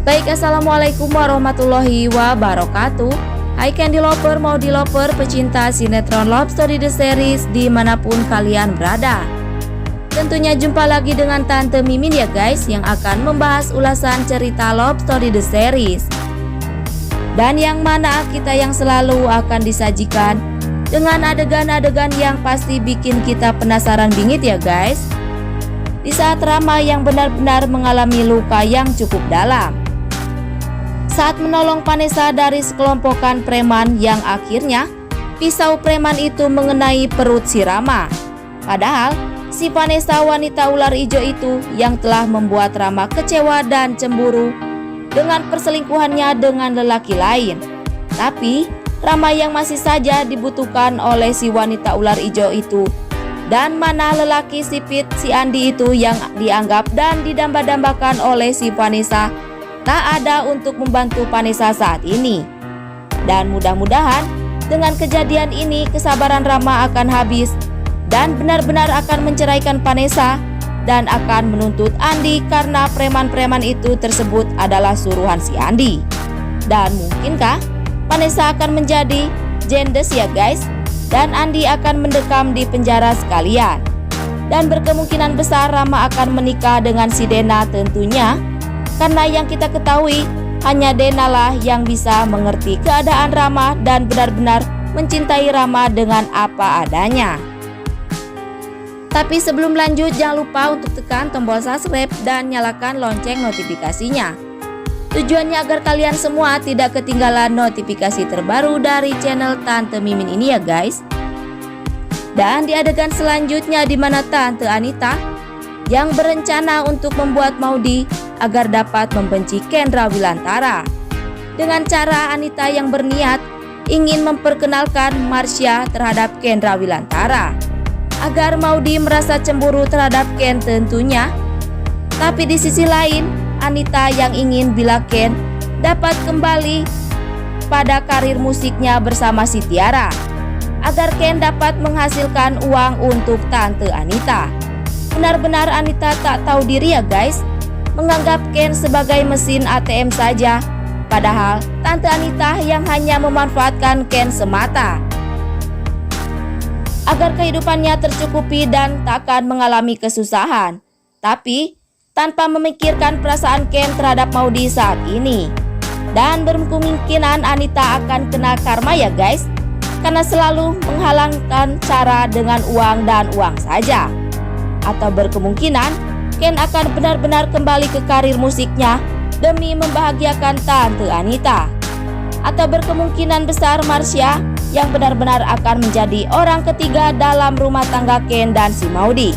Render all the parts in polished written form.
Baik, assalamualaikum warahmatullahi wabarakatuh. Hai Candy Lover, Maudi Lover, pecinta sinetron Love Story The Series dimanapun kalian berada. Tentunya jumpa lagi dengan Tante Mimin ya guys, yang akan membahas ulasan cerita Love Story The Series. Dan yang mana kita yang selalu akan disajikan dengan adegan-adegan yang pasti bikin kita penasaran bingit ya guys. Di saat Rama yang benar-benar mengalami luka yang cukup dalam saat menolong Vanessa dari sekelompokan preman yang akhirnya pisau preman itu mengenai perut si Rama. Padahal si Vanessa wanita ular hijau itu yang telah membuat Rama kecewa dan cemburu dengan perselingkuhannya dengan lelaki lain. Tapi Rama yang masih saja dibutuhkan oleh si wanita ular hijau itu, dan mana lelaki sipit si Andi itu yang dianggap dan didamba-dambakan oleh si Vanessa tak ada untuk membantu Vanessa saat ini. Dan mudah-mudahan dengan kejadian ini kesabaran Rama akan habis dan benar-benar akan menceraikan Vanessa dan akan menuntut Andi karena preman-preman itu tersebut adalah suruhan si Andi. Dan mungkinkah Vanessa akan menjadi jendes ya guys, dan Andi akan mendekam di penjara sekalian. Dan berkemungkinan besar Rama akan menikah dengan si Dena tentunya, karena yang kita ketahui hanya Dena lah yang bisa mengerti keadaan Rama dan benar-benar mencintai Rama dengan apa adanya. Tapi sebelum lanjut, jangan lupa untuk tekan tombol subscribe dan nyalakan lonceng notifikasinya. Tujuannya agar kalian semua tidak ketinggalan notifikasi terbaru dari channel Tante Mimin ini ya guys. Dan di adegan selanjutnya di mana Tante Anita yang berencana untuk membuat Maudi agar dapat membenci Kendra Wilantara, dengan cara Anita yang berniat ingin memperkenalkan Marsha terhadap Kendra Wilantara agar Maudi merasa cemburu terhadap Ken tentunya. Tapi di sisi lain Anita yang ingin bila Ken dapat kembali pada karir musiknya bersama si Tiara agar Ken dapat menghasilkan uang untuk Tante Anita. Benar-benar Anita tak tahu diri ya guys, menganggap Ken sebagai mesin ATM saja, padahal Tante Anita yang hanya memanfaatkan Ken semata agar kehidupannya tercukupi dan tak akan mengalami kesusahan, tapi tanpa memikirkan perasaan Ken terhadap Maudi saat ini. Dan berkemungkinan Anita akan kena karma ya guys, karena selalu menghalangkan cara dengan uang dan uang saja. Atau berkemungkinan Ken akan benar-benar kembali ke karir musiknya demi membahagiakan Tante Anita. Atau berkemungkinan besar Marsha yang benar-benar akan menjadi orang ketiga dalam rumah tangga Ken dan si Maudi,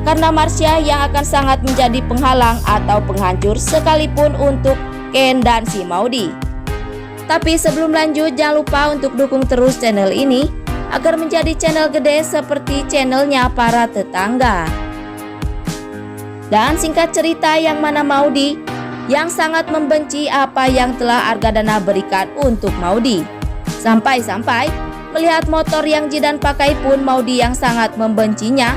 karena Marsha yang akan sangat menjadi penghalang atau penghancur sekalipun untuk Ken dan si Maudi. Tapi sebelum lanjut, jangan lupa untuk dukung terus channel ini agar menjadi channel gede seperti channelnya para tetangga. Dan singkat cerita, yang mana Maudi yang sangat membenci apa yang telah Argadana berikan untuk Maudi. Sampai-sampai melihat motor yang Jidan pakai pun Maudi yang sangat membencinya,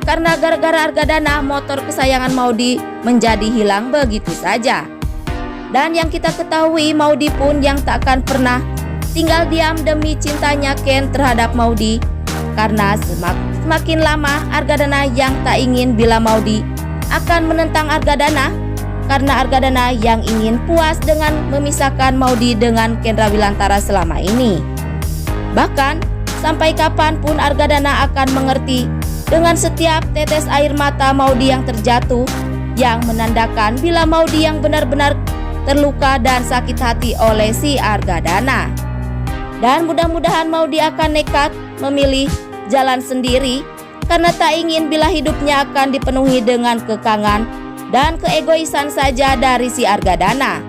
karena gara-gara Argadana motor kesayangan Maudi menjadi hilang begitu saja. Dan yang kita ketahui Maudi pun yang tak akan pernah tinggal diam demi cintanya Ken terhadap Maudi, karena semakin lama Argadana yang tak ingin bila Maudi akan menentang Argadana, karena Argadana yang ingin puas dengan memisahkan Maudi dengan Kendra Wilantara selama ini. Bahkan sampai kapanpun Argadana akan mengerti dengan setiap tetes air mata Maudi yang terjatuh, yang menandakan bila Maudi yang benar-benar terluka dan sakit hati oleh si Argadana. Dan mudah-mudahan Maudi akan nekat memilih jalan sendiri, karena tak ingin bila hidupnya akan dipenuhi dengan kekangan dan keegoisan saja dari si Argadana.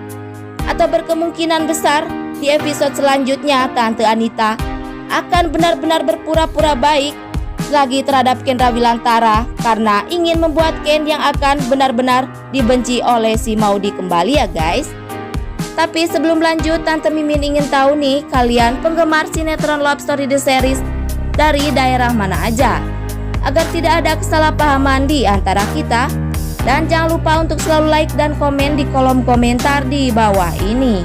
Atau berkemungkinan besar di episode selanjutnya Tante Anita akan benar-benar berpura-pura baik lagi terhadap Kendra Wilantara, karena ingin membuat Ken yang akan benar-benar dibenci oleh si Maudi kembali ya guys. Tapi sebelum lanjut, Tante Mimin ingin tahu nih, kalian penggemar sinetron Love Story The Series dari daerah mana aja, agar tidak ada kesalahpahaman di antara kita. Dan jangan lupa untuk selalu like dan komen di kolom komentar di bawah ini.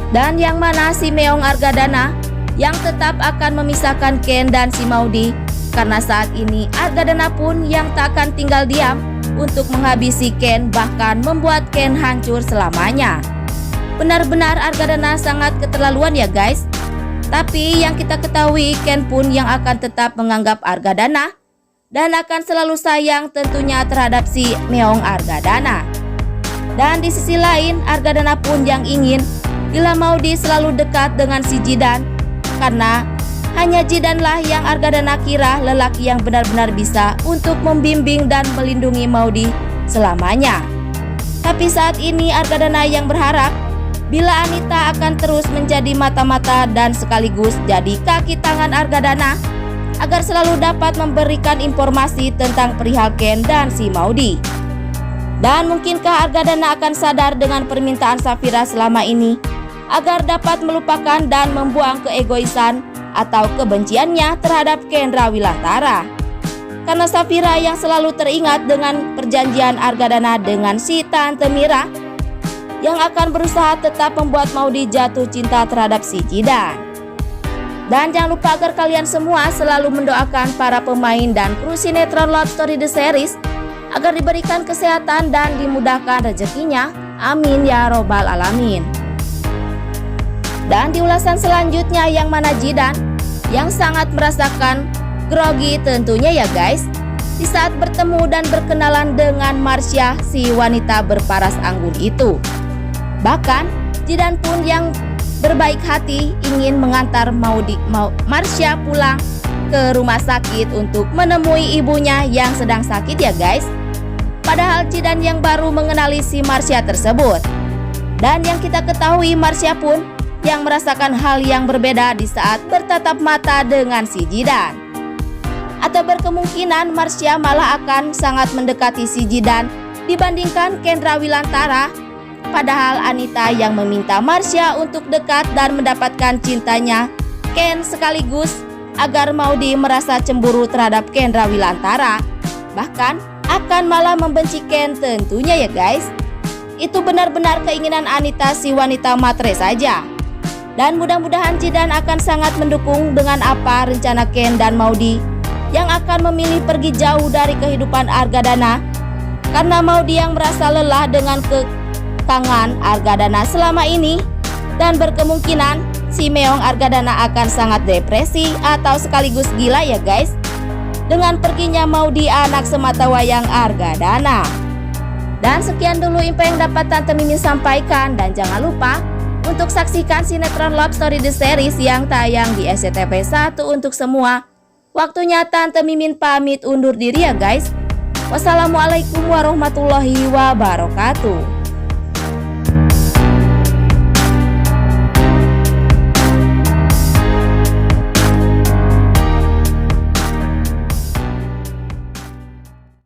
Dan yang mana si Meong Argadana yang tetap akan memisahkan Ken dan si Maudy, karena saat ini Argadana pun yang tak akan tinggal diam untuk menghabisi Ken, bahkan membuat Ken hancur selamanya. Benar-benar Argadana sangat keterlaluan ya guys. Tapi yang kita ketahui, Ken pun yang akan tetap menganggap Argadana dan akan selalu sayang tentunya terhadap si Meong Argadana. Dan di sisi lain, Argadana pun yang ingin bila Maudy selalu dekat dengan si Jidan, karena hanya Jidanlah yang Argadana kira lelaki yang benar-benar bisa untuk membimbing dan melindungi Maudy selamanya. Tapi saat ini Argadana yang berharap bila Anita akan terus menjadi mata-mata dan sekaligus jadi kaki tangan Argadana agar selalu dapat memberikan informasi tentang perihal Ken dan si Maudy. Dan mungkinkah Argadana akan sadar dengan permintaan Safira selama ini agar dapat melupakan dan membuang keegoisan atau kebenciannya terhadap Ken Rawilantara. Karena Safira yang selalu teringat dengan perjanjian Argadana dengan si Tante Mira yang akan berusaha tetap membuat Maudy jatuh cinta terhadap si Jidan. Dan jangan lupa agar kalian semua selalu mendoakan para pemain dan kru sinetron Love Story The Series agar diberikan kesehatan dan dimudahkan rezekinya. Amin ya robbal alamin. Dan di ulasan selanjutnya yang mana Jidan yang sangat merasakan grogi tentunya ya guys, di saat bertemu dan berkenalan dengan Marsha, si wanita berparas anggun itu. Bahkan Jidan pun yang berbaik hati ingin mengantar Marsha pulang ke rumah sakit untuk menemui ibunya yang sedang sakit ya guys. Padahal Jidan yang baru mengenali si Marsha tersebut. Dan yang kita ketahui, Marsha pun yang merasakan hal yang berbeda di saat bertatap mata dengan si Jidan. Atau berkemungkinan Marsha malah akan sangat mendekati si Jidan dibandingkan Ken Rawilantara. Padahal Anita yang meminta Marsha untuk dekat dan mendapatkan cintanya Ken, sekaligus agar Maudy merasa cemburu terhadap Ken Rawilantara, bahkan akan malah membenci Ken tentunya ya guys. Itu benar-benar keinginan Anita, si wanita matre saja. Dan mudah-mudahan Jidan akan sangat mendukung dengan apa rencana Ken dan Maudy yang akan memilih pergi jauh dari kehidupan Argadana, karena Maudy yang merasa lelah dengan kekangan Argadana selama ini. Dan berkemungkinan si Meong Argadana akan sangat depresi atau sekaligus gila ya guys dengan perginya Maudy, anak sematawayang Argadana. Dan sekian dulu info yang dapat Tante Mimin sampaikan, dan jangan lupa untuk saksikan sinetron Love Story The Series yang tayang di SCTV 1 untuk semua. Waktunya Tante Mimin pamit undur diri ya guys. Wassalamualaikum warahmatullahi wabarakatuh.